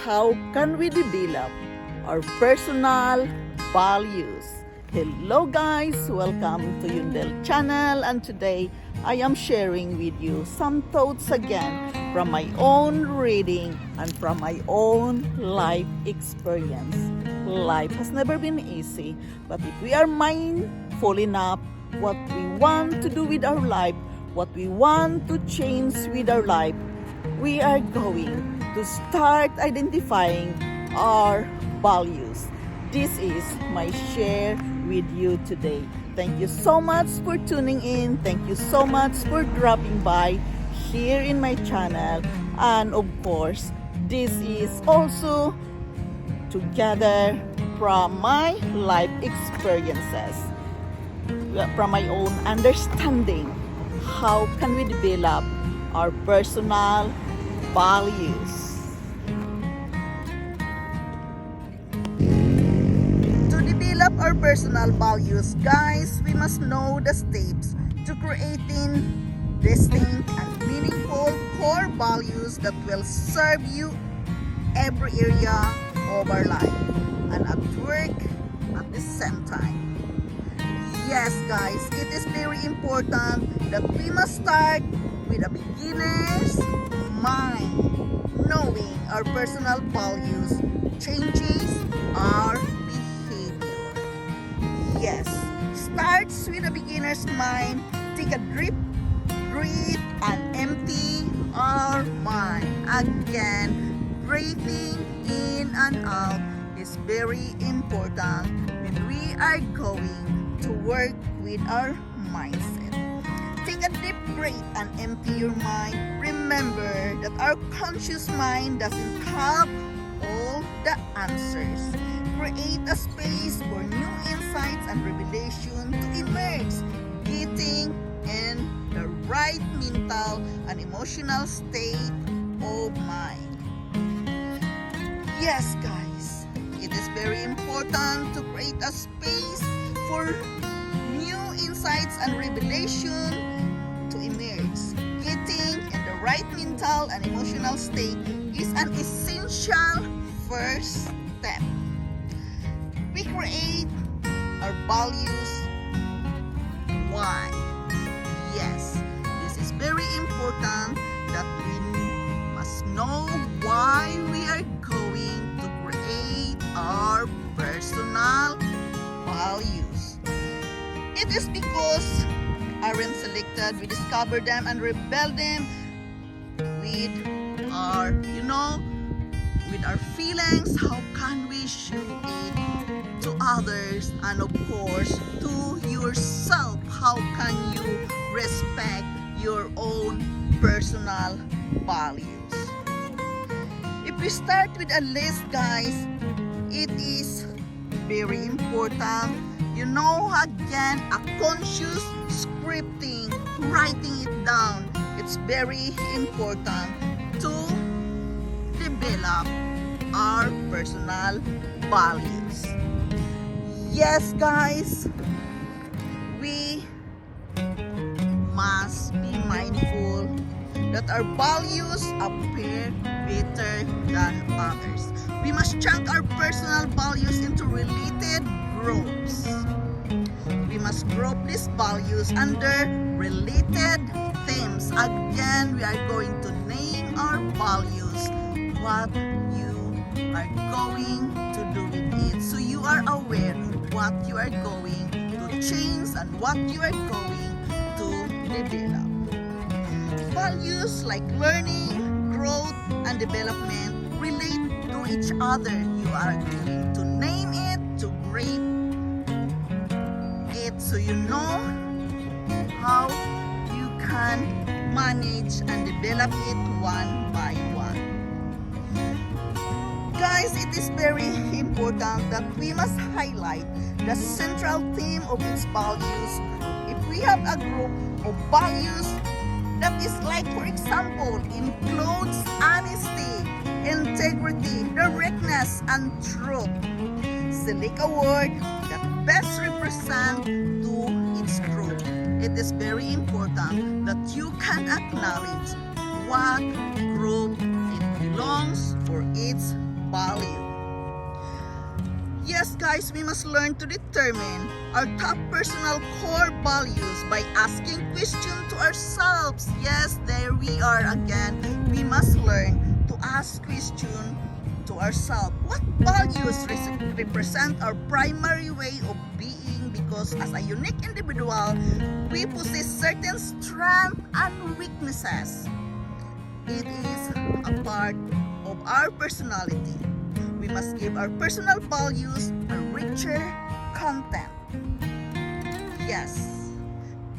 how can we develop our personal values. Hello guys, welcome to Yundel channel, and today I am sharing with you some thoughts again from my own reading and from my own life experience. Life has never been easy, but if we are mindful enough what we want to do with our life, what we want to change with our life, we are going to start identifying our values. This is my share with you today. Thank you so much for tuning in. Thank you so much for dropping by here in my channel. And of course, this is also together from my life experiences, from my own understanding. How can we develop our personal values? To develop our personal values, guys, we must know the steps to creating distinct and meaningful core values that will serve you every area of our life and at work at the same time. Yes, guys, it is very important that we must start with a beginner's mind. Knowing our personal values changes our behavior. Yes, starts with a beginner's mind. Take a deep breath and empty our mind. Again, breathing in and out is very important when we are going to work with our mindset. Take a deep breath and empty your mind. Remember that our conscious mind doesn't have all the answers. Create a space for new insights and revelation to emerge, getting in the right mental and emotional state of mind. Yes, guys, it is very important to create a space for new insights and revelation to emerge. Getting in the right mental and emotional state is an essential first step. We create our values. Why? Yes, this is very important that we must know why we are going to create our personal values. It is because aren't selected, we discover them and rebel them with our, with our feelings. How can we show it to others, and of course to yourself? How can you respect your own personal values? If we start with a list, guys, it is very important. Again, a conscious scripting, writing it down. It's very important to develop our personal values. Yes, guys, we must be mindful that our values appear better than others. We must chunk our personal values into related groups. We must group these values under related themes. Again, we are going to name our values, what you are going to do with it, so you are aware of what you are going to change and what you are going to develop. Values like learning, growth, and development relate to each other. You are going to name it, to grade it, so you know how you can manage and develop it one by one. Guys, it is very important that we must highlight the central theme of its values group. If we have a group of values that is like, for example, includes honesty, integrity, directness, and truth, select a word that best represents to its group. It is very important that you can acknowledge what group it belongs for its guys, we must learn to determine our top personal core values by asking questions to ourselves. Yes, there we are again. We must learn to ask questions to ourselves. What values represent our primary way of being? Because as a unique individual, we possess certain strengths and weaknesses. It is a part of our personality. We must give our personal values a richer content. Yes,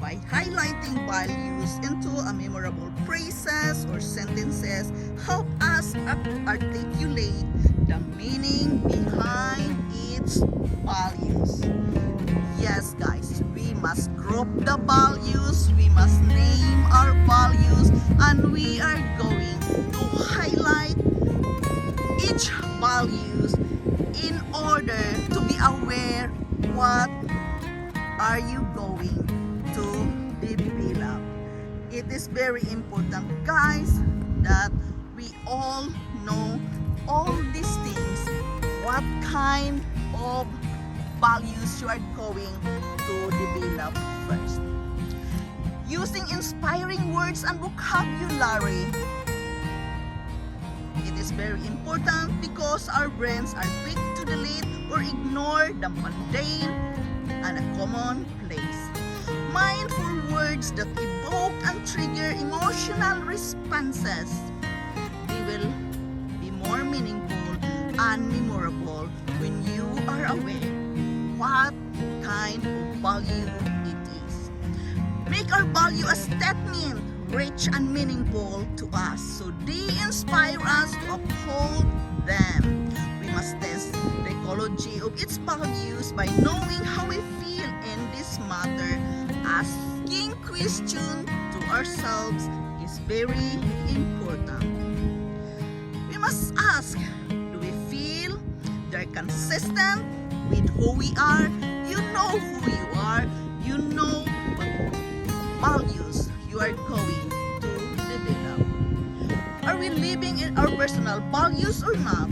by highlighting values into a memorable phrases or sentences, help us articulate the meaning behind its values. Yes, guys, we must group the values, we must name our values, and we are going to highlight each values in order to be aware what are you going to develop. It is very important, guys, that we all know all these things, what kind of values you are going to develop first. Using inspiring words and vocabulary. It is very important because our brains are quick to delete or ignore the mundane and a commonplace. Mindful words that evoke and trigger emotional responses. They will be more meaningful and memorable when you are aware what kind of value it is. Make our value a statement rich and meaningful to us, so they inspire us to uphold them. We must test the ecology of its values by knowing how we feel in this matter. Asking questions to ourselves is very important. We must ask, do we feel they're consistent with who we are? You know who you are. You know what values you are going to develop. Are we living in our personal values or not?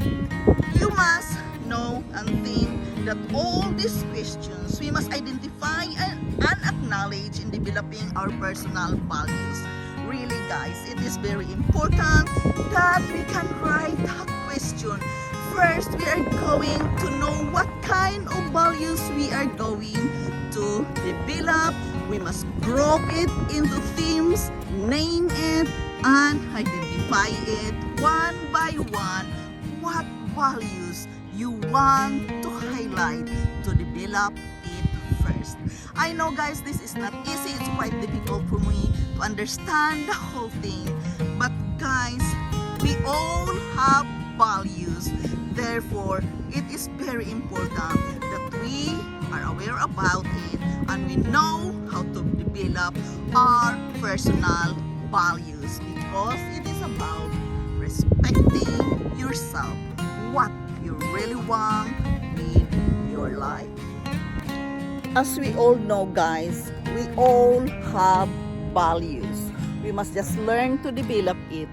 You must know and think that all these questions we must identify and acknowledge in developing our personal values. Really, guys, it is very important that we can write a question. First, we are going to know what kind of values we are going to develop. We must group it into themes, name it, and identify it one by one. What values you want to highlight to develop it first. I know, guys, this is not easy. It's quite difficult for me to understand the whole thing. But guys, we all have values. Therefore, it is very important that we are aware about it and we know how to develop our personal values, because it is about respecting yourself, what you really want in your life. As we all know, guys, we all have values. We must just learn to develop it.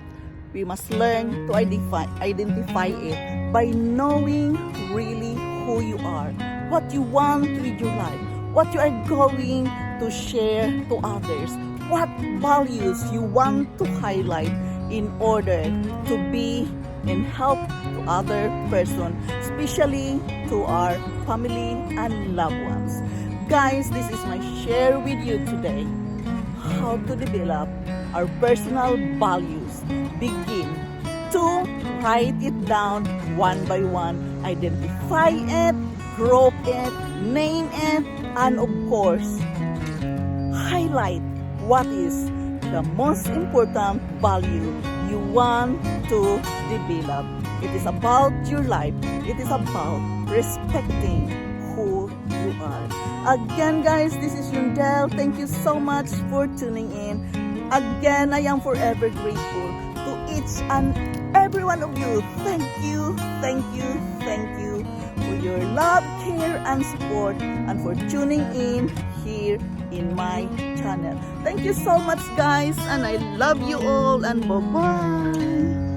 We must learn to identify it by knowing really who you are, what you want with your life, what you are going to share to others, what values you want to highlight in order to be and help to other person, especially to our family and loved ones. Guys, this is my share with you today. How to develop our personal values. Begin to write it down one by one, identify it, group it, name it, and of course, highlight what is the most important value you want to develop. It is about your life. It is about respecting who you are. Again, guys, this is Yundel. Thank you so much for tuning in. Again, I am forever grateful to each and every one of you. Thank you, thank you, thank you for your love, care, and support, and for tuning in here in my channel. Thank you so much, guys, and I love you all, and bye-bye.